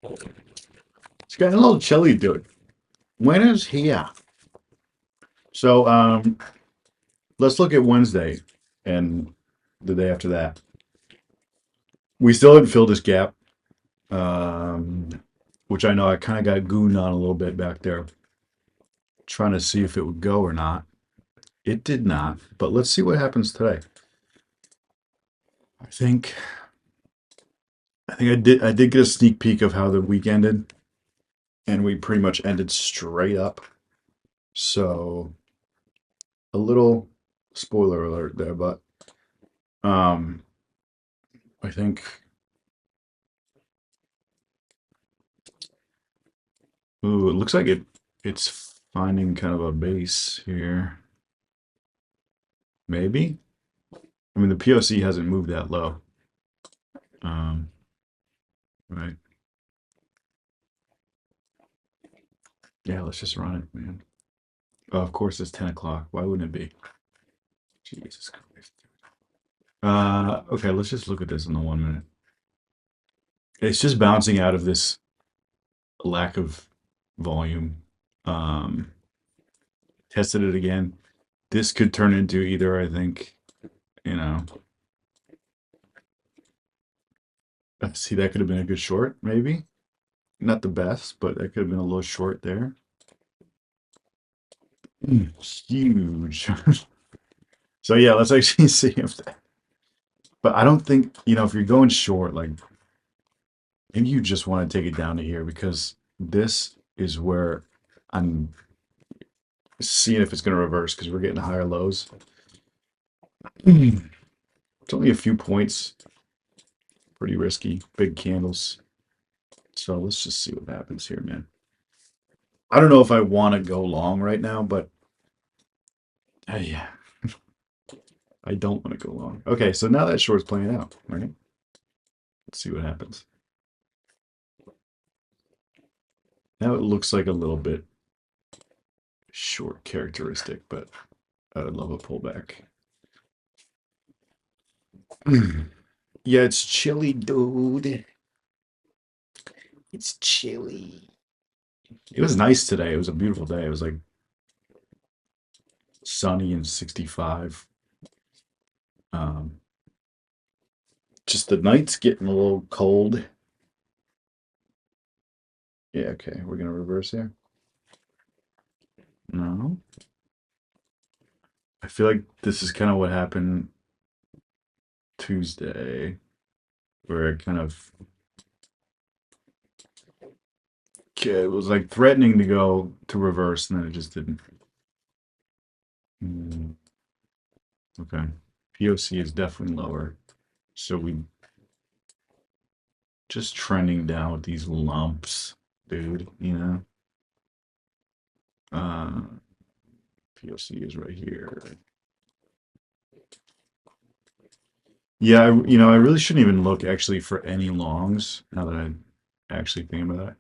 It's getting a little chilly, dude. When is here? So, let's look at Wednesday and the day after that. We still didn't fill this gap, um, which I know I kind of got gooned on a little bit back there, trying to see if it would go or not. It did not, but let's see what happens today. I think I did get a sneak peek of how the week ended, and we pretty much ended straight up. So a little spoiler alert there, but um, I think. Ooh, it looks like it's finding kind of a base here. Maybe. I mean, the POC hasn't moved that low. Um, right. Yeah, let's just run it, man. Oh, of course, it's 10 o'clock. Why wouldn't it be? Jesus Christ. Okay, let's just look at this in the 1 minute. It's just bouncing out of this lack of volume. Um, Tested it again. This could turn into either, I think, you know, see, that could have been a good short, maybe. Not the best, but that could have been a little short there. Huge. So yeah, let's actually see if that. But I don't think, if you're going short, like maybe you just want to take it down to here because this is where I'm seeing if it's going to reverse because we're getting higher lows. It's only a few points. Pretty risky. Big candles. So let's just see what happens here, man. I don't know if I want to go long right now, but yeah, I don't want to go long. Okay, so now that short's playing out, right? Let's see what happens. Now it looks like a little bit short characteristic, but I would love a pullback. Yeah, it's chilly, dude. It's chilly. It was nice today. It was a beautiful day. It was like sunny and 65. Um, just the night's getting a little cold. Yeah, okay. We're gonna reverse here. No. I feel like this is kind of what happened Tuesday, where it kind of it was like threatening to go to reverse, and then it just didn't. Mm, okay. POC is definitely lower. So we just trending down with these lumps, dude. Uh, POC is right here. Yeah, I really shouldn't even look actually for any longs now that I actually think about it.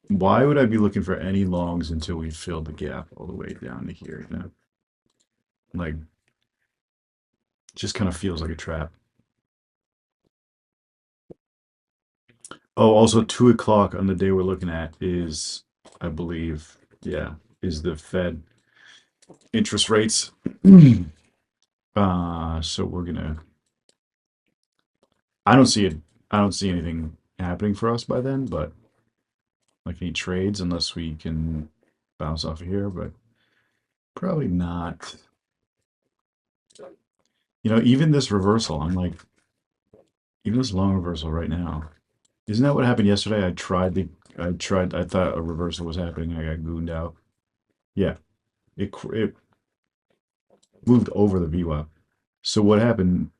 Why would I be looking for any longs until we fill the gap all the way down to here? Like, just kind of feels like a trap. Oh, also 2 o'clock on the day we're looking at is, I believe, yeah, is the Fed interest rates. So we're gonna. I don't see it. I don't see anything happening for us by then, but like any trades unless we can bounce off of here, but probably not. Even this reversal, I'm like, even this long reversal right now. Isn't that what happened yesterday? I thought a reversal was happening. I got gooned out. Yeah, it moved over the VWAP. So what happened?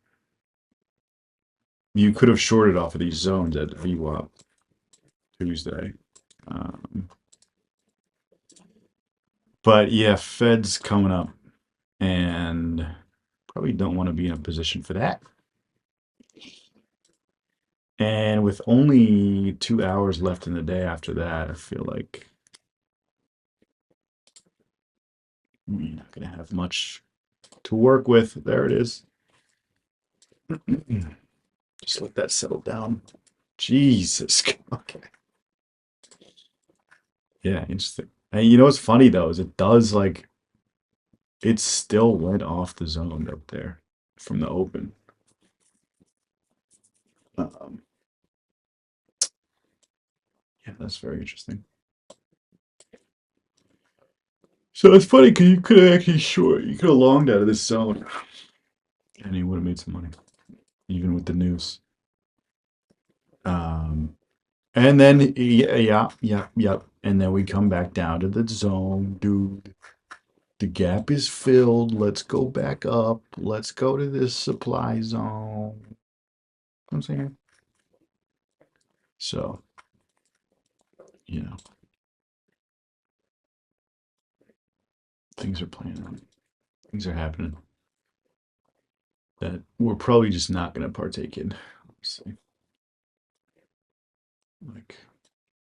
You could have shorted off of these zones at VWAP Tuesday. Um, but yeah, Fed's coming up and probably don't want to be in a position for that. And with only 2 hours left in the day after that, I feel like we're not going to have much to work with. There it is. Just let that settle down. Jesus. Okay. Yeah, interesting. And you know what's funny though is it does like it still went off the zone up there from the open. Um, yeah, that's very interesting. So it's funny because you could have actually short, you could have longed out of this zone, and you would have made some money, even with the news. Um, and then yeah, and then we come back down to the zone, dude. The gap is filled. Let's go back up. Let's go to this supply zone. You know what I'm saying? So, you know, things are playing out. Things are happening that we're probably just not going to partake in. Honestly. Like,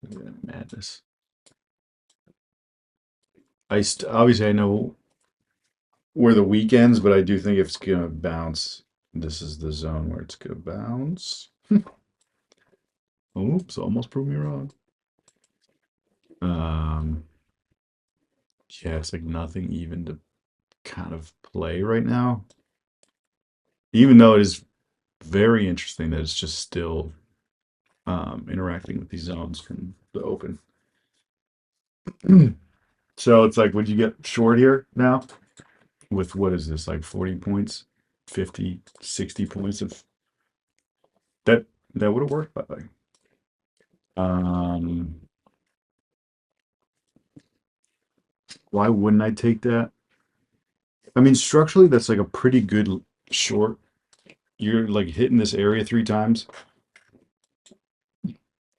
look at that madness. Obviously I know where the weekends, but I do think if it's going to bounce, this is the zone where it's going to bounce. Oops, almost proved me wrong. Um, yeah, it's like nothing even to kind of play right now. Even though it is very interesting that it's just still interacting with these zones from the open. So it's like, would you get short here now with what is this, like 40 points, 50, 60 points of that? That would have worked, by the way. Um, why wouldn't I take that? I mean, structurally, that's like a pretty good short. You're like hitting this area 3 times.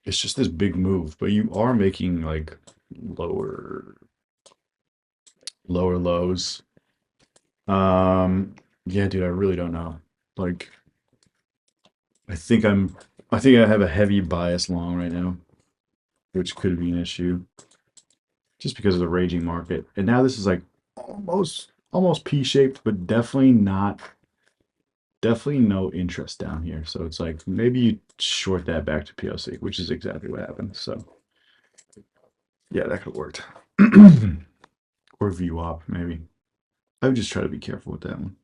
It's just this big move, but you are making like lower, lower lows. Um, yeah, dude, I really don't know. Like, I think I'm, I think I have a heavy bias long right now, which could be an issue just because of the raging market. And now this is like almost P-shaped, but definitely no interest down here. So it's like maybe you short that back to PLC, which is exactly what happened. So yeah, that could have worked. Or VWAP maybe. I would just try to be careful with that one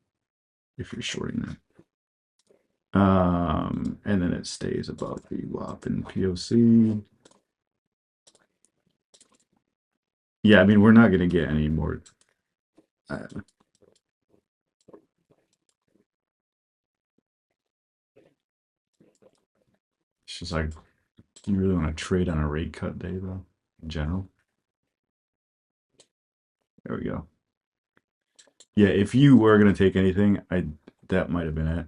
if you're shorting that. And then it stays above VWAP and POC. Yeah, I mean we're not gonna get any more. Uh, it's just like you really want to trade on a rate cut day though, in general. There we go. Yeah, if you were gonna take anything, I that might have been it.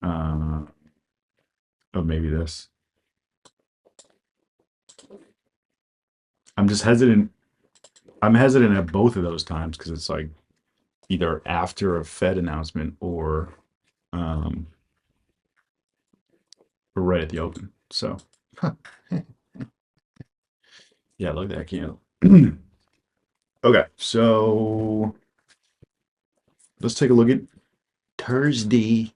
Uh, oh, maybe this. I'm just hesitant. I'm hesitant at both of those times because it's like either after a Fed announcement um, or right at the open. So, yeah, look at that candle. Okay, so let's take a look at Thursday.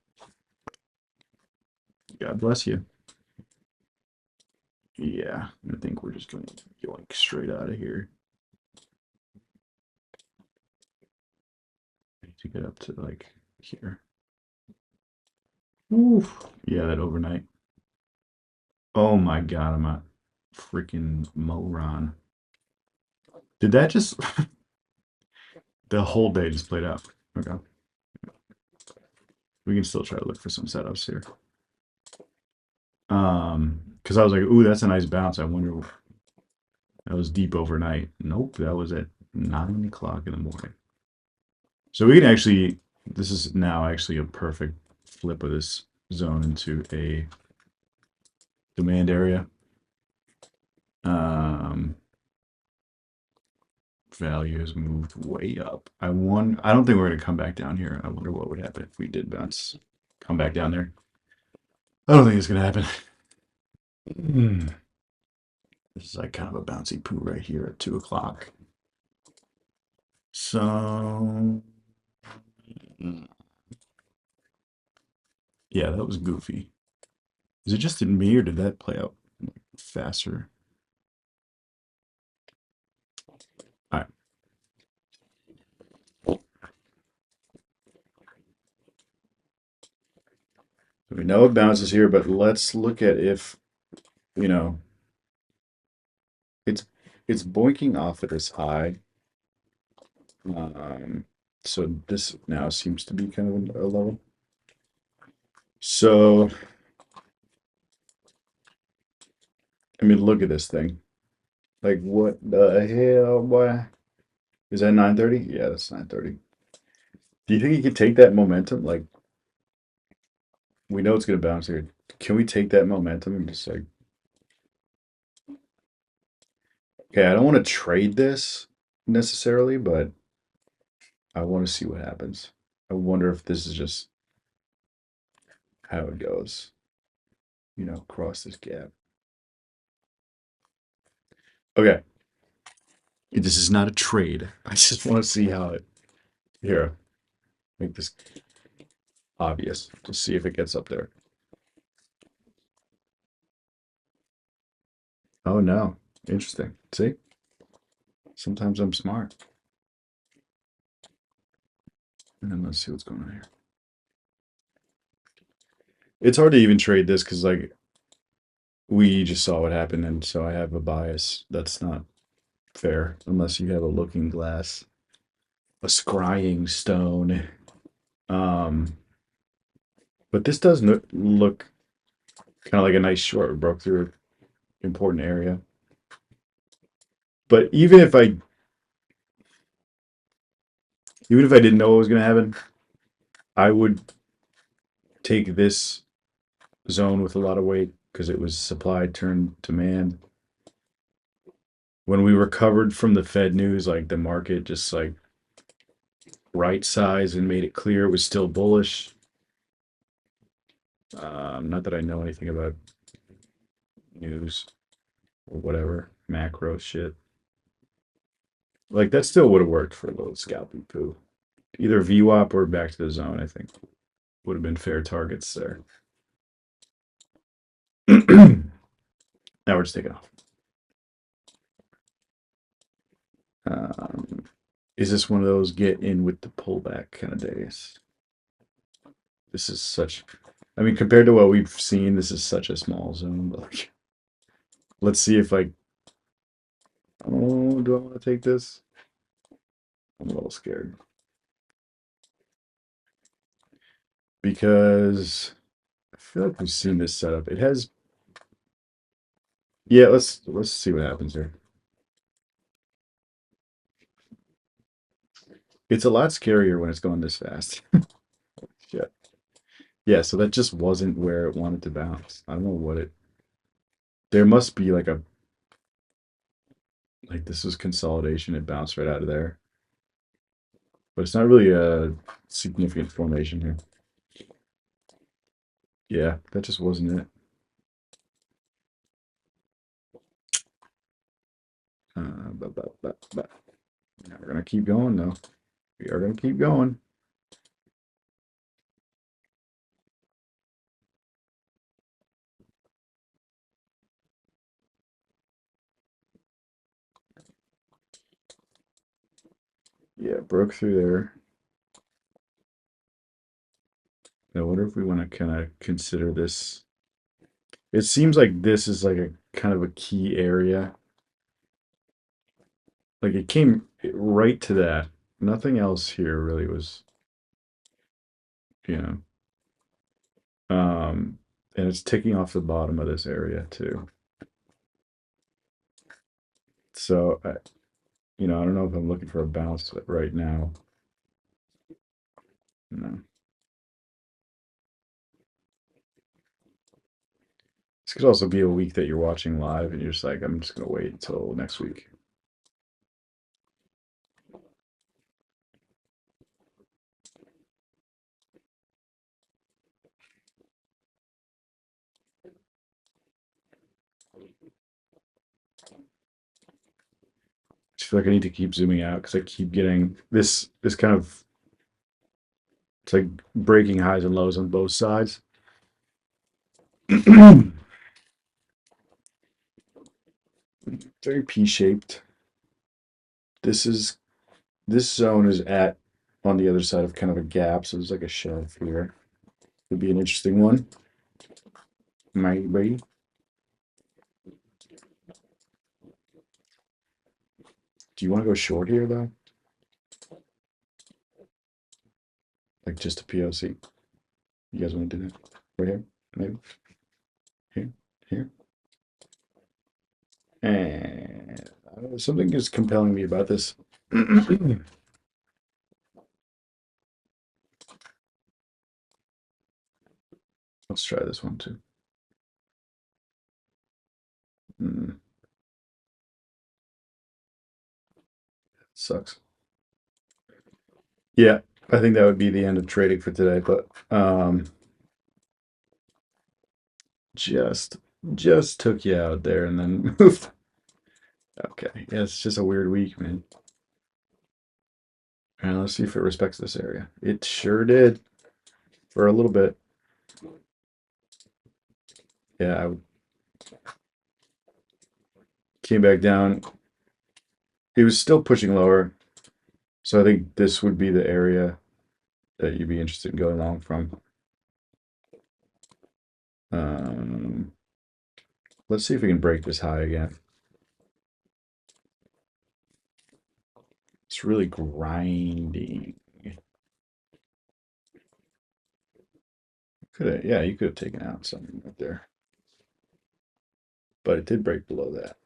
God bless you. Yeah, I think we're just going to yoink straight out of here. I need to get up to like here. Oof. Yeah, that overnight. Oh my God, I'm a freaking moron. Did that just the whole day just played out? Okay, we can still try to look for some setups here. Because I was like, ooh, that's a nice bounce. I wonder that was deep overnight. Nope, that was at 9 o'clock in the morning. So we can actually, this is now actually a perfect flip of this zone into a demand area. Um, value has moved way up. I don't think we're gonna come back down here. I wonder what would happen if we did bounce, come back down there. I don't think it's gonna happen. Hmm. This is like kind of a bouncy poo right here at 2 o'clock. So yeah, that was goofy. Is it just in me or did that play out faster? All right. So we know it bounces here, but let's look at if, you know, it's it's boinking off at this high. Um, so this now seems to be kind of a level. So, I mean, look at this thing. Like, what the hell, boy? Is that 930? Yeah, that's 930. Do you think you could take that momentum? Like, we know it's gonna bounce here. Can we take that momentum and just like, okay, I don't want to trade this necessarily, but I want to see what happens. I wonder if this is just how it goes, cross this gap. Okay, this is not a trade. I just want to see how it, here, make this obvious to see if it gets up there. Oh no, interesting. See, sometimes I'm smart. And then let's see what's going on here. It's hard to even trade this because like we just saw what happened, and so I have a bias. That's not fair unless you have a looking glass, a scrying stone. Um, but this does look kind of like a nice short. We broke through an important area. But even if I didn't know what was going to happen, I would take this zone with a lot of weight because it was supply turned demand. When we recovered from the Fed news, like the market just like right size and made it clear it was still bullish. Not that I know anything about news or whatever macro shit. Like that still would have worked for a little scalpy poo. Either VWAP or back to the zone, I think would have been fair targets there. Now we're just taking off. Um, is this one of those get in with the pullback kind of days? This is such, I mean, compared to what we've seen, this is such a small zone. But like, let's see if like, oh, do I want to take this? I'm a little scared because I feel like we've seen this setup. It has, yeah. Let's see what happens here. It's a lot scarier when it's going this fast. Shit. Yeah, so that just wasn't where it wanted to bounce. I don't know what it. There must be like this was consolidation. It bounced right out of there, but it's not really a significant formation here. Yeah, that just wasn't it. But. Now we're gonna keep going though. We are gonna keep going. Yeah, broke through there. I wonder if we want to kind of consider this. It seems like this is like a kind of a key area. Like it came right to that. Nothing else here really was, you know. And it's ticking off the bottom of this area too. So, I don't know if I'm looking for a bounce right now. No. This could also be a week that you're watching live and you're just like, I'm just gonna wait until next week. I feel like I need to keep zooming out because I keep getting this kind of, it's like breaking highs and lows on both sides. Very P-shaped. This is this zone is at on the other side of kind of a gap, so there's like a shelf here. Would be an interesting one. Maybe. Do you want to go short here though? Like just a POC. You guys want to do that? Right here? Maybe? Here? Here? And something is compelling me about this. Let's try this one too. Mm, sucks. Yeah, I think that would be the end of trading for today, but just just took you out there and then moved. Okay, yeah, it's just a weird week, man. And let's see if it respects this area. It sure did for a little bit. Yeah, I came back down. It was still pushing lower, so I think this would be the area that you'd be interested in going long from. Um, let's see if we can break this high again. It's really grinding. Could have, yeah, you could have taken out something right there, but it did break below that.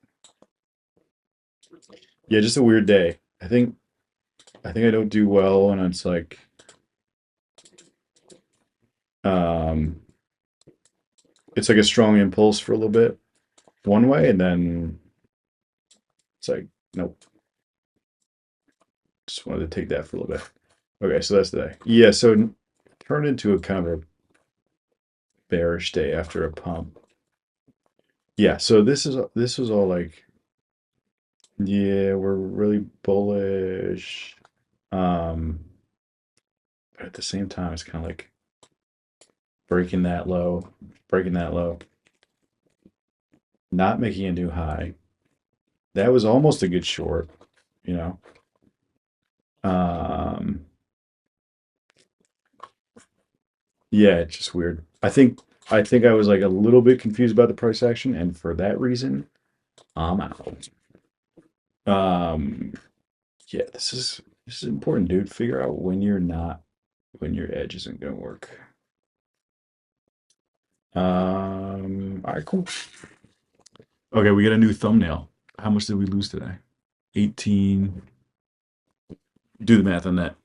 Yeah, just a weird day. I think I don't do well when it's like um it's like a strong impulse for a little bit one way and then it's like nope. Just wanted to take that for a little bit. Okay, so that's the day. Yeah, so turned into a kind of a bearish day after a pump. Yeah, so this was all like yeah, we're really bullish. Um but at the same time it's kind of like breaking that low, breaking that low, not making a new high. That was almost a good short, you know. Um, yeah, it's just weird. I think I was like a little bit confused about the price action, and for that reason, I'm out. Um, yeah, this is important, dude. Figure out when you're not when your edge isn't gonna work. All right, cool. Okay, we got a new thumbnail. How much did we lose today? 18. Do the math on that.